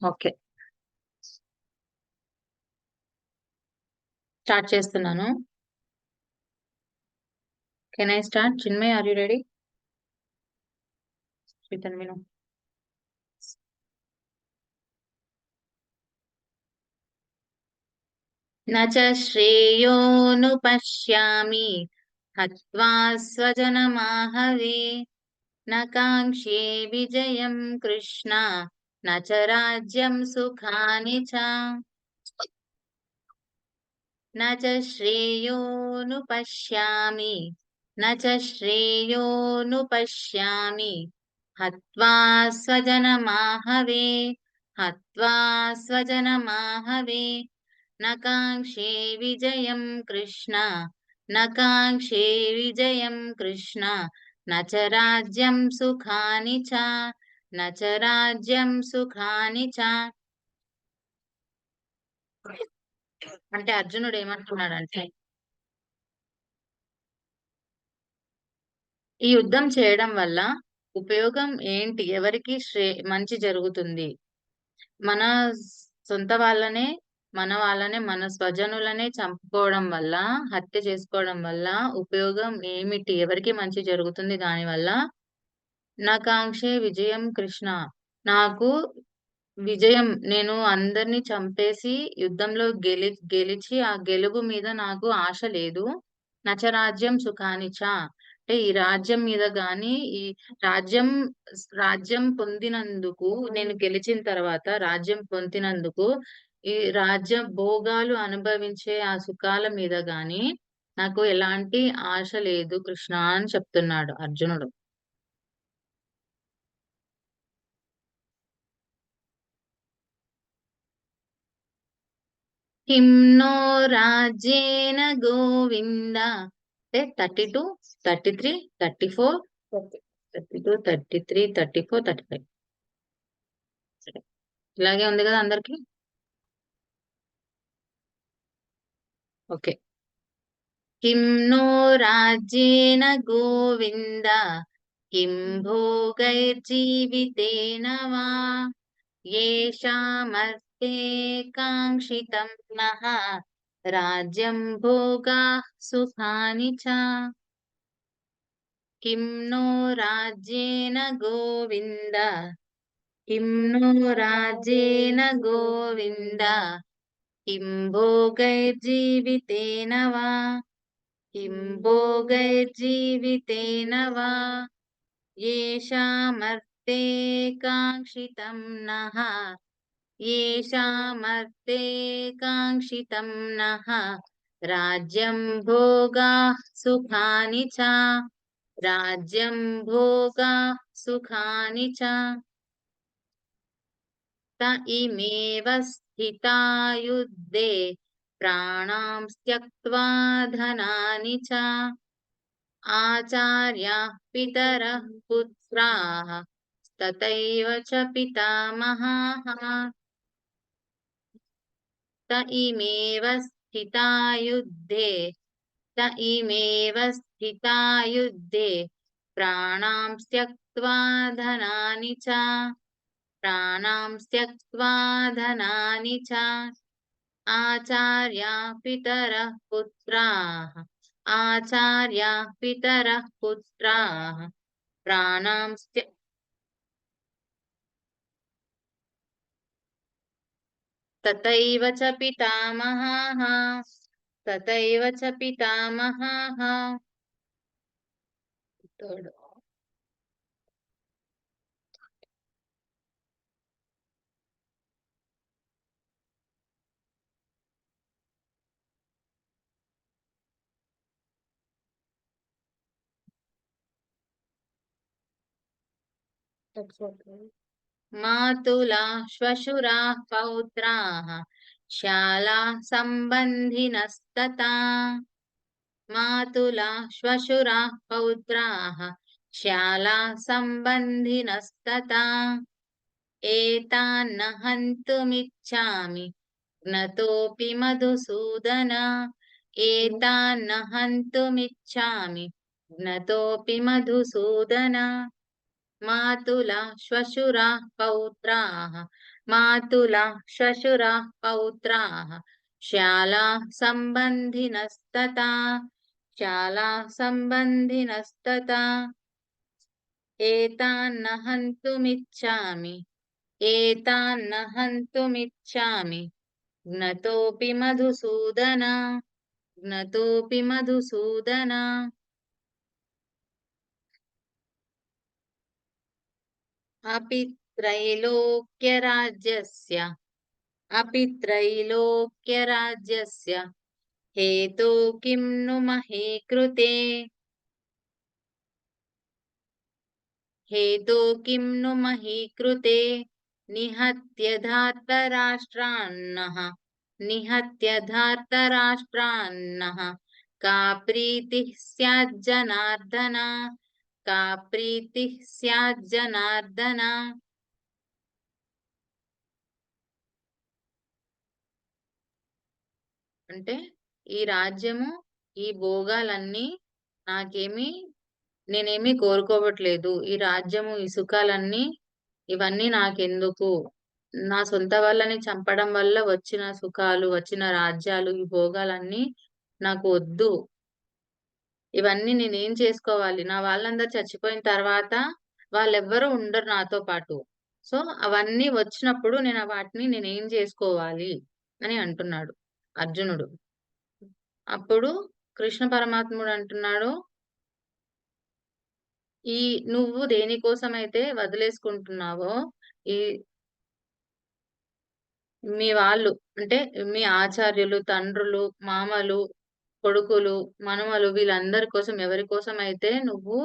Okay. Start చేస్తున్నాను. Can I start? Chinmay, are you ready? Shritanvi, no. న చ శ్రేయోనుపశ్యామి హత్వా స్వజనమాహవే న కాంక్షే విజయం కృష్ణ న చ రాజ్యం సుఖాని చ. न च श्रेयोनुपश्यामि न च श्रेयोनुपश्यामि हत्वा स्वजनमाहवे हत्वा स्वजनमाहवे न काङ्क्षे विजयं कृष्ण न काङ्क्षे विजयं कृष्ण न च राज्यं सुखानि च न च राज्यं सुखानि च. అంటే అర్జునుడు ఏమంటున్నాడంటే, ఈ యుద్ధం చేయడం వల్ల ఉపయోగం ఏంటి? ఎవరికి మంచి జరుగుతుంది? మన సొంత వాళ్ళనే, మన స్వజనులనే చంపుకోవడం వల్ల, హత్య చేసుకోవడం వల్ల ఉపయోగం ఏమిటి? ఎవరికి మంచి జరుగుతుంది దానివల్ల? నా కాంక్షే విజయం కృష్ణ. నాకు విజయం, నేను అందరిని చంపేసి యుద్ధంలో గెలిచి ఆ గెలుపు మీద నాకు ఆశ లేదు. నచరాజ్యం సుఖానిచ, అంటే ఈ రాజ్యం మీద గాని, ఈ రాజ్యం రాజ్యం పొందినందుకు, నేను గెలిచిన తర్వాత రాజ్యం పొందినందుకు ఈ రాజ్య భోగాలు అనుభవించే ఆ సుఖాల మీద గాని నాకు ఎలాంటి ఆశ లేదు కృష్ణ అని చెప్తున్నాడు అర్జునుడు. కిం నో రాజ్యేన గోవింద, అంటే 32, 33, 34, 32, 33, 34, 35. ఇలాగే ఉంది కదా అందరికి? ఓకే. కిం నో రాజ్యేన గోవింద కిం భోగైర్జీవితేన వా येषामर्थे काङ्क्षितं नः राज्यं भोगाः सुखानि च. किं नो राज्येन गोविन्द किं नो राज्येन गोविन्द किं भोगैर्जीवितेन वा किं भोगैर्जीवितेन वा येषामर्थे काङ्क्षितं नः येषामर्थे काङ्क्षितं नः राज्यं भोगाः सुखानि च राज्यं भोगाः सुखानि च. त इमेव स्थिता युद्धे प्राणां त्यक्त्वा धनानि च आचार्याः पितरः पुत्राः तथैव च पितामहाः त इमेव स्थिता युद्धे त इमेव स्थिता युद्धे प्राणां त्यक्त्वा धनानि च प्राणां त्यक्त्वा धनानि च आचार्याः पितरः पुत्राः आचार्याः पितरः पुत्राः प्राणां तथैव च पितामहाः तथैव च पितामहाः. मातुलाः श्वशुराः पौत्राः शालाः सम्बन्धिनस्तथा मातुलाः श्वशुराः पौत्राः शालाः सम्बन्धिनस्तथा एतान्न हन्तुमिच्छामि घ्नतोऽपि मधुसूदन एतान्न हन्तुमिच्छामि घ्नतोऽपि मधुसूदन. మాతులా శ్వశురాः పౌత్రాः మాతులా శ్వశురాः పౌత్రాः శాలాः సంబంధినస్తతా శాలాः సంబంధినస్తతా ఏతాన్న హంతుమిచ్చామి ఏతాన్న హంతుమిచ్చామి జ్ఞతోపి మధుసూదన జ్ఞతోపి మధుసూదన अपि त्रैलोक्यराज्यस्य अपि त्रैलोक्यराज्यस्य हेतो किं नु महे कृते हेतो किं नु मही कृते निहत्य धार्तराष्ट्रान्नः निहत्य धार्तराष्ट्रान्नः का प्रीतिः स्याज्जनार्दन का प्रीतिः स्याज्जनार्दन అంటే ఈ రాజ్యము ఈ భోగాలన్నీ నాకేమి నేనేమి కోరుకోవట్లేదు ఈ రాజ్యము ఈ సుఖాలన్నీ ఇవన్నీ నాకెందుకు నా సొంత వాళ్ళని చంపడం వల్ల వచ్చిన సుఖాలు వచ్చిన రాజ్యాలు ఈ భోగాలన్నీ నాకు వద్దు ఇవన్నీ నేనేం చేసుకోవాలి నా వాళ్ళందరూ చచ్చిపోయిన తర్వాత వాళ్ళెవ్వరూ ఉండరు నాతో పాటు సో అవన్నీ వచ్చినప్పుడు నేను వాటిని నేనేం చేసుకోవాలి అని అంటున్నాడు అర్జునుడు అప్పుడు కృష్ణ పరమాత్ముడు అంటున్నాడు ఈ నువ్వు దేనికోసమైతే వదిలేసుకుంటున్నావో ఈ మీ వాళ్ళు అంటే మీ ఆచార్యులు తండ్రులు మామలు కొడుకులు మనమలు వీళ్ళందరి కోసం ఎవరి కోసం అయితే నువ్వు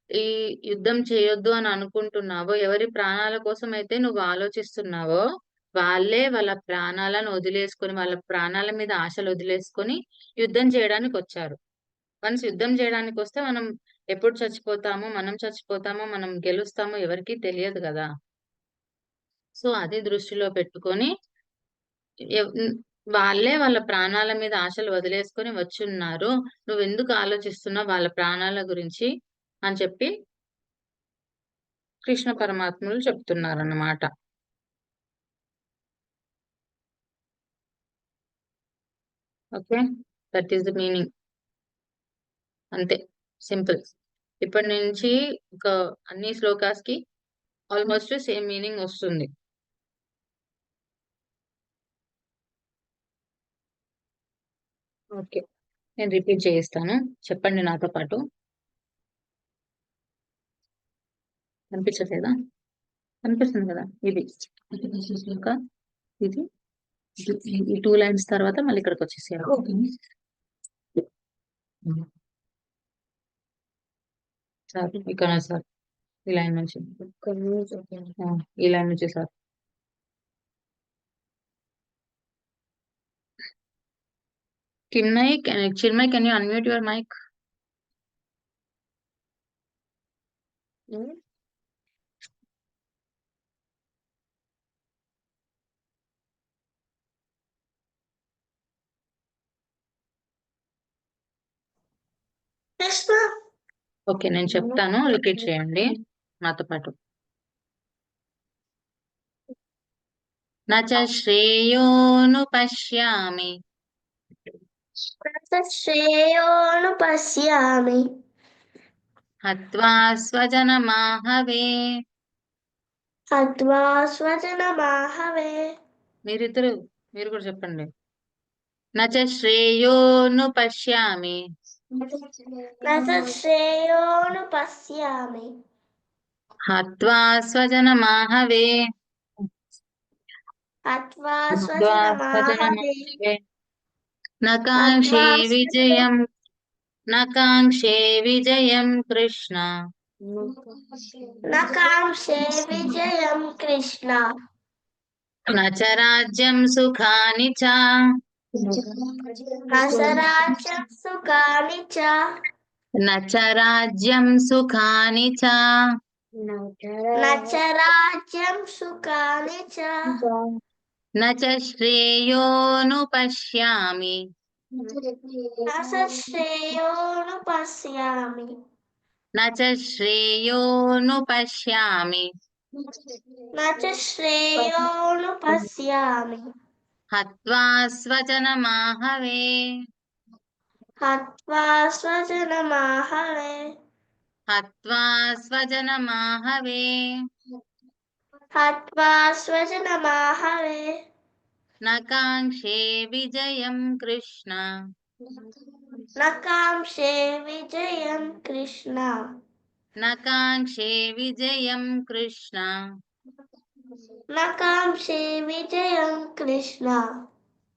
ఈ యుద్ధం చేయొద్దు అని అనుకుంటున్నావో ఎవరి ప్రాణాల కోసం అయితే నువ్వు ఆలోచిస్తున్నావో వాళ్ళే వాళ్ళ ప్రాణాలను వదిలేసుకొని వాళ్ళ ప్రాణాల మీద ఆశలు వదిలేసుకొని యుద్ధం చేయడానికి వచ్చారు వన్స్ యుద్ధం చేయడానికి వస్తే మనం ఎప్పుడు చచ్చిపోతామో మనం గెలుస్తామో ఎవరికీ తెలియదు కదా సో అది దృష్టిలో పెట్టుకొని వాళ్ళే వాళ్ళ ప్రాణాల మీద ఆశలు వదిలేసుకొని వచ్చున్నారు నువ్వెందుకు ఆలోచిస్తున్నావు వాళ్ళ ప్రాణాల గురించి అని చెప్పి కృష్ణ పరమాత్ములు చెప్తున్నారన్నమాట okay that is the meaning అంతే సింపుల్ ఇప్పటి నుంచి ఒక అన్ని శ్లోకాస్ కి ఆల్మోస్ట్ సేమ్ మీనింగ్ వస్తుంది ఓకే నేను రిపీట్ చేయిస్తాను చెప్పండి నాతో పాటు కనిపించట్లేదా కనిపిస్తుంది కదా ఇది ఇంకా ఇది ఈ 2 లైన్స్ తర్వాత మళ్ళీ ఇక్కడికి వచ్చేసారు సార్ ఇక్కడ సార్ ఈ లైన్ నుంచి ఈ లైన్ నుంచి sir Chinmay, can you unmute your mic? Okay నేను చెప్తాను రిపీట్ చేయండి నాతో పాటు నచ శ్రేయోను పశ్యామి శ్రేయోనుపశ్యామి హత్వా స్వజనమాహవే హత్వా స్వజనమాహవే మీరు కూడా చెప్పండి నచ శ్రేయోను పశ్యామి శ్రేయోనుపశ్యామి హత్వా స్వజనమాహవే హత్వా స్వజనమాహవే నకాంక్షే విజయం కృష్ణ నకాంక్షే విజయం కృష్ణ నచ రాజ్యం సుఖాని చ నచరాజ్యం సుఖాని చ నచ రాజ్యం సుఖాని చ నచరాజ్యం సుఖాని చ నచ శ్రేయోను పశ్యామి శ్రేయోనుపశ్యామి न च श्रेयोनुपश्यामि न च श्रेयोनुपश्यामि हत्वा स्वजनमाहवे हत्वा स्वजनमाहवे हत्वा स्वजनमाहवे हत्वा स्वजनमाहवे न काङ्क्षे विजयं कृष्ण न कांक्षे विजयं कृष्ण न काङ्क्षे विजयं कृष्ण न कांक्षे विजयं कृष्ण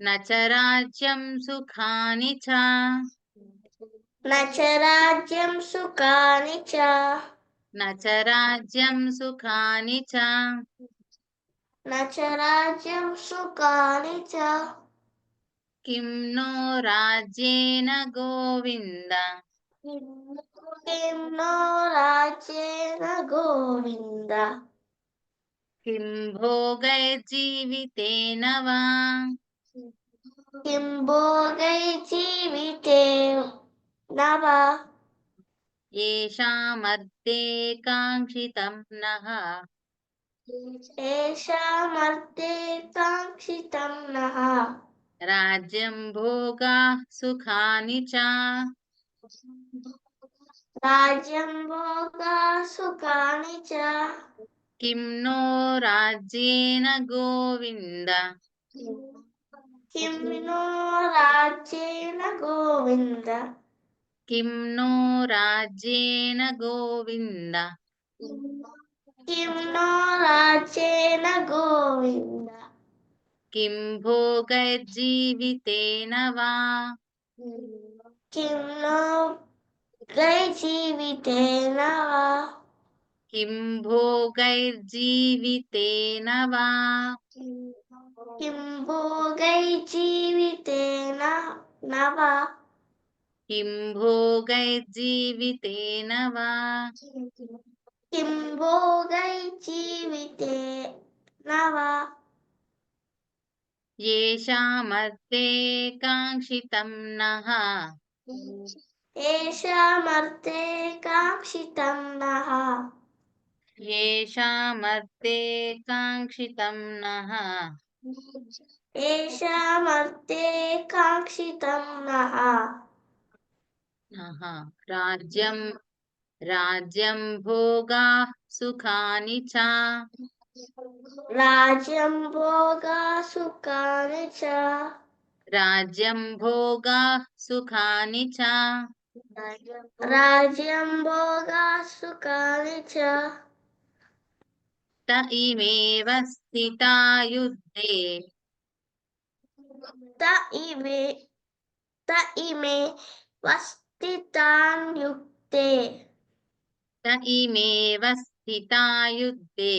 न च राज्यं सुखानि च न च राज्यं सुखानि च न च राज्यं सुखानि च न च राज्यं सुखानि च किं नो राज्येन गोविन्द किं नो राज्येन गोविन्द किं भोगैर्जीवितेन वा किं भोगैर्जीविते न वा येषामर्थे काङ्क्षितं नः येषामर्थे काङ्क्षितं नः राज्यं भोगाः सुखानि च राज्यं भोगा सुखानि च किं नो राज्येन गोविन्द किं नो राज्येन गोविन्द किं नो राज्येन गोविन्द किं नो राज्येन गोविन्द किं भोगैर्जीवितेन वा किं नो गैर्जीवितेन वा किं भोगैर्जीवितेन वा किं भोगैर्जीवितेन न वा किं भोगैर्जीवितेन वा किं भोगैर्जीवितेन वा येषामर्थे काङ्क्षितं नः येषामर्थे काङ्क्षितं नः येषामर्थे काङ्क्षितं नः येषामर्थे काङ्क्षितं नः नः राज्यं राज्यं भोगाः सुखानि च राज्यं भोगा सुखानि च राज्यं भोगाः सुखानि च राज्यं भोगा सुखानि च त इमेव स्थिता युद्धे त इमे त इमे वस्तितान् युक्ते त इमेव स्थिता युद्धे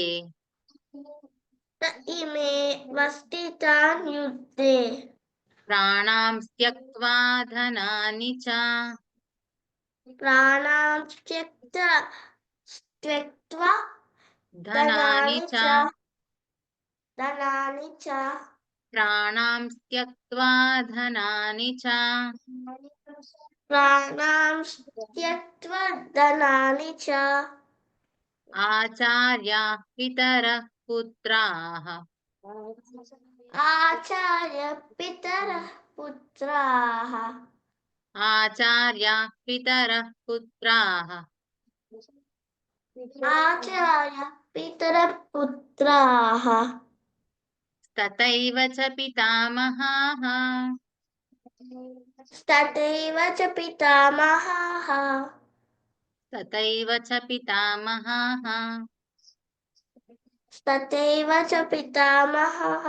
त इमे वस्तितान् युद्धे प्राणां त्यक्त्वा धनानि च प्राणां त्यक्त्वा धनानि च धनानि च प्राणां त्यक्त्वा धनानि च प्राणां त्यक्त्वा धनानि च आचार्याः पितरः पुत्राः आचार्य पितरः पुत्राः आचार्याः पितरः पुत्राः आचार्य पितरः पुत्राः तथैव च पितामहाः तथैव च पितामहाः तथैव च पितामहाः तथैव च पितामहः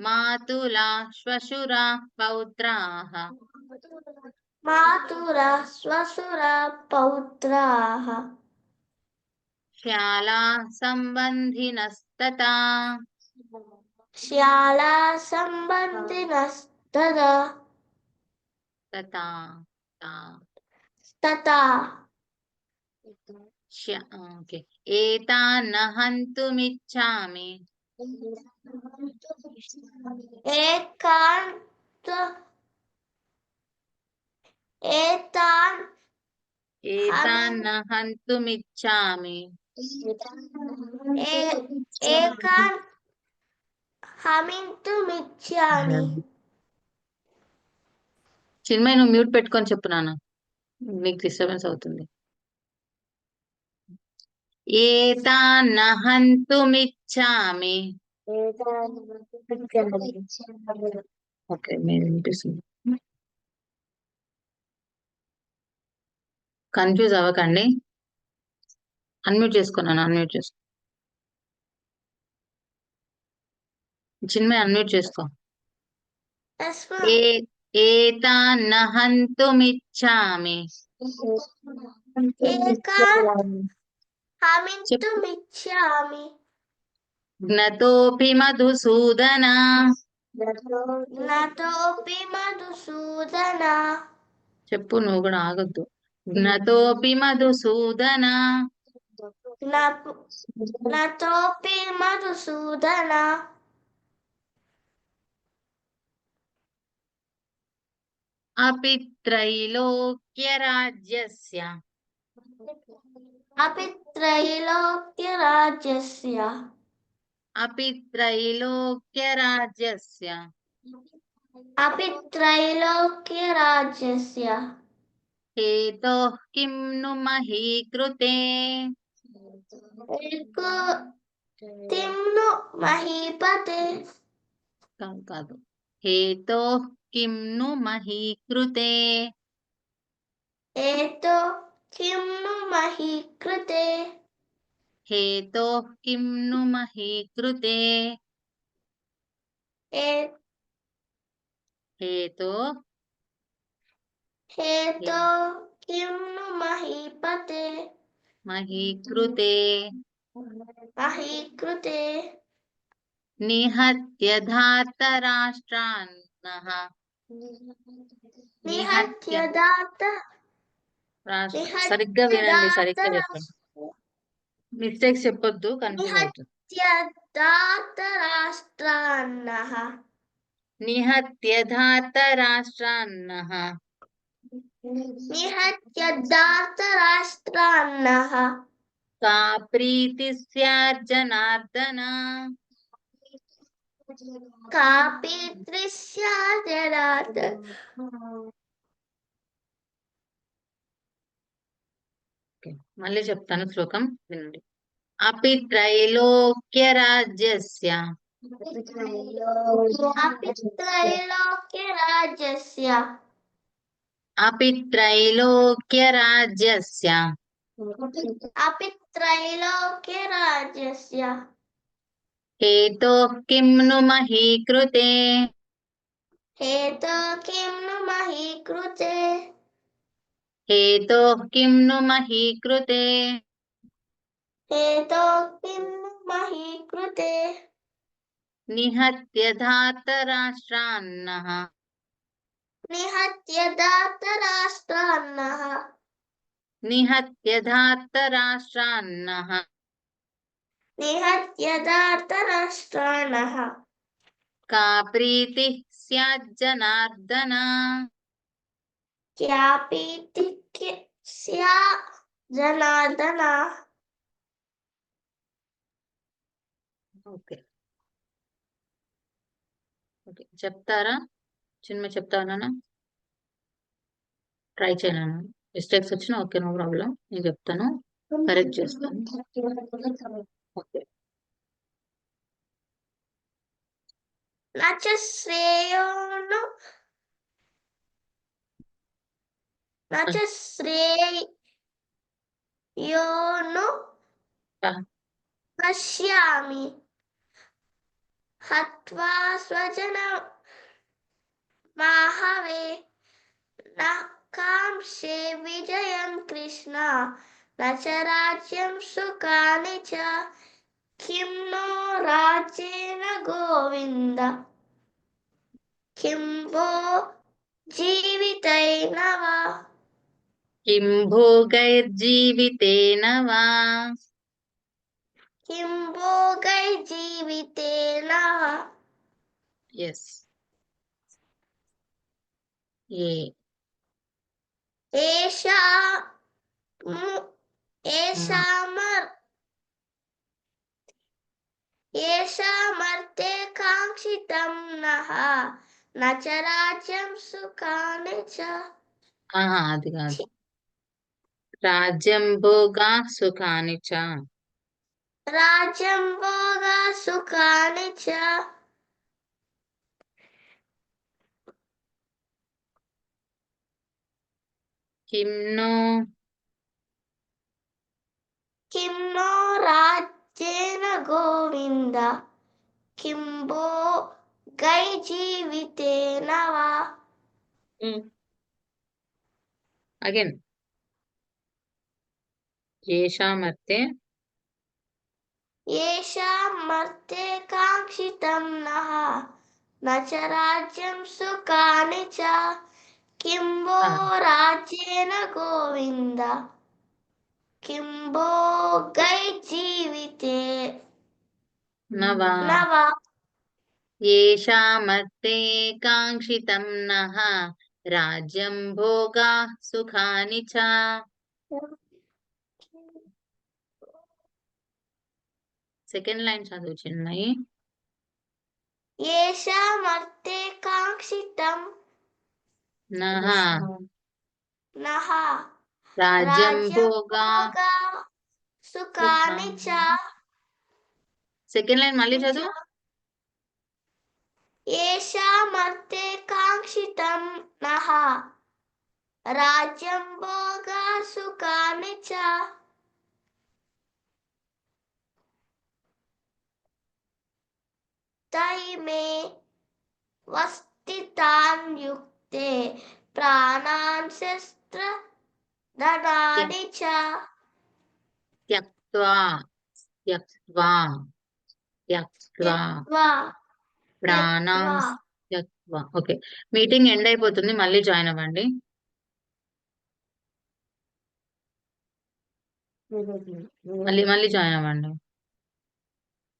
मातुलाः श्वशुराः पौत्राः मातुरः श्वशुरः पौत्राः श्यालाः सम्बन्धिनस्तथा श्याला सम्बन्धिनस्तदा तथा ता- तथा ओके एतान् न हन्तुमिच्छामि एकान्त एतान् एतान्न हन्तुमिच्छामि एकान् हमिन्तुमिच्छामि చిన్మయి నువ్వు మ్యూట్ పెట్టుకొని చెప్పు నాన్న, నీకు డిస్టర్బెన్స్ అవుతుంది. ఏతాన్న హంతుమిచ్చామి. ఓకే, మీరు వినిపిస్తుంది. కన్ఫ్యూజ్ అవ్వకండి. అన్మ్యూట్ చేసుకున్నాను, అన్మ్యూట్ చేసుకో. చిన్మయి అన్మ్యూట్ చేసుకో. ఏ ఏతాన్న హంతుమిచ్చామి. एकान् చెప్పు. हमिन्तुमिच्छामि జ్ఞతోపి మధుసూదన. ज्ञातोऽपि मधुसूदन చెప్పు, నువ్వు కూడా ఆగొద్దు. జ్ఞతోపి మధుసూదన. ज्ञातोऽपि मधुसूदन अपि त्रैलोक्यराज्यस्य. अपि त्रैलोक्यराज्यस्य अपि त्रैलोक्यराज्यस्य अपि त्रैलोक्यराज्यस्य हेतोः किं नु मही कृते. एको तिम्नु महीपते కాదు కాదు, हेतोः किं नु मही कृते. एतो किम्नु महीकृते हेतोः किं नु मही कृते. ए- हेतो हेतो किम्नु महीपते मही कृते महीकृते निहत्य धार्तराष्ट्रान्नः. निहत्य निहत्य दात సరిగ్గా निहत्य వినండి, दात సరిగ్గా చెప్పండి. మిస్టేక్స్ చెప్పొద్దు, కన్ఫ్యూజ్ అవుతుంది. निहत्य दातराष्ट्रान्नः निहत्य धार्तराष्ट्रान्नः निहत्य दातराष्ट्रान्नः का प्रीतिः स्यात् जनार्दन. कापि दृश्या जरात ఓకే, మళ్ళీ చెప్తాను, శ్లోకం వినండి. अपि त्रैलोक्यराज्यस्य अपि त्रैलोक्यराज्यस्य अपि त्रैलोक्यराज्यस्य अपि त्रैलोक्यराज्यस्य हेतोः किं नु मही कृते. हेतो किं नु महीकृते हेतोः किं नु मही कृते. हेतो किं नु महीकृते निहत्य धार्तराष्ट्रान्नः निहत्य दातराष्ट्रान्नः निहत्य धार्तराष्ट्रान्नः निहत्य दातराष्ट्रान्नः का प्रीतिः स्यात् जनार्दन. क्यापि स्या जनार्दन ఓకే ఓకే, చెప్తారా? చిన్న చెప్తానా? ట్రై చేయను, మిస్టేక్స్ వచ్చినా ఓకే, నో ప్రాబ్లం, నేను చెప్తాను, కరెక్ట్ చేస్తాను. ఓకే. न च श्रेयोनु न च श्रेयोनु पश्यामि हत्वा स्वजनमाहवे न कांक्षे विजयं कृष्ण न च राज्यं सुखानि च किं नो राज्येन गोविन्द किं वो जीवितेन वा किं भोगैर्जीवितेन वा. किं भोगैर्जीवितेन वा ఎస్. ఏ ఏషా ఏషామర్ ఏషామర్తే కాంక్షితం నః నచ రాజ్యం సుఖాని చ. అది కాదు. రాజ్యం భోగా సుఖాని చ. రాజ్యం భోగా సుఖాని చ. కిం ను కిం నో రాజ్యేన గోవింద కిం భోగై జీవితేన వా. అగైన్. ఏషామర్తే ఏషామర్తే కాంక్షితం నః నచ రాజ్యం సుఖాని చ కిం భో రాజ్యేన గోవింద కిం భోగై జీవితే నవా. నవా. ఏషామర్తే కాంక్షితం నః రాజ్యం భోగా సుఖాని చ. సెకండ్ లైన్ చదువు చిన్నయి. ఏషామర్తే కాంక్షితం నః నః రాజ్యం భోగా సుఖాని చ. సెకండ్ లైన్ మళ్ళీ చదువు. ఏషామర్తే కాంక్షితం నః రాజ్యం భోగా సుఖాని చ. తైమే వస్థితాన్ యుక్తే ప్రాణాన్ శస్త్ర ధనాని చ. త్యక్త్వా త్యక్త్వా త్యక్త్వా త్యక్త్వా ప్రాణాం త్యక్త్వా. ఓకే, మీటింగ్ ఎండ్ అయిపోతుంది, మళ్ళీ జాయిన్ అవ్వండి. మళ్ళీ జాయిన్ అవ్వండి.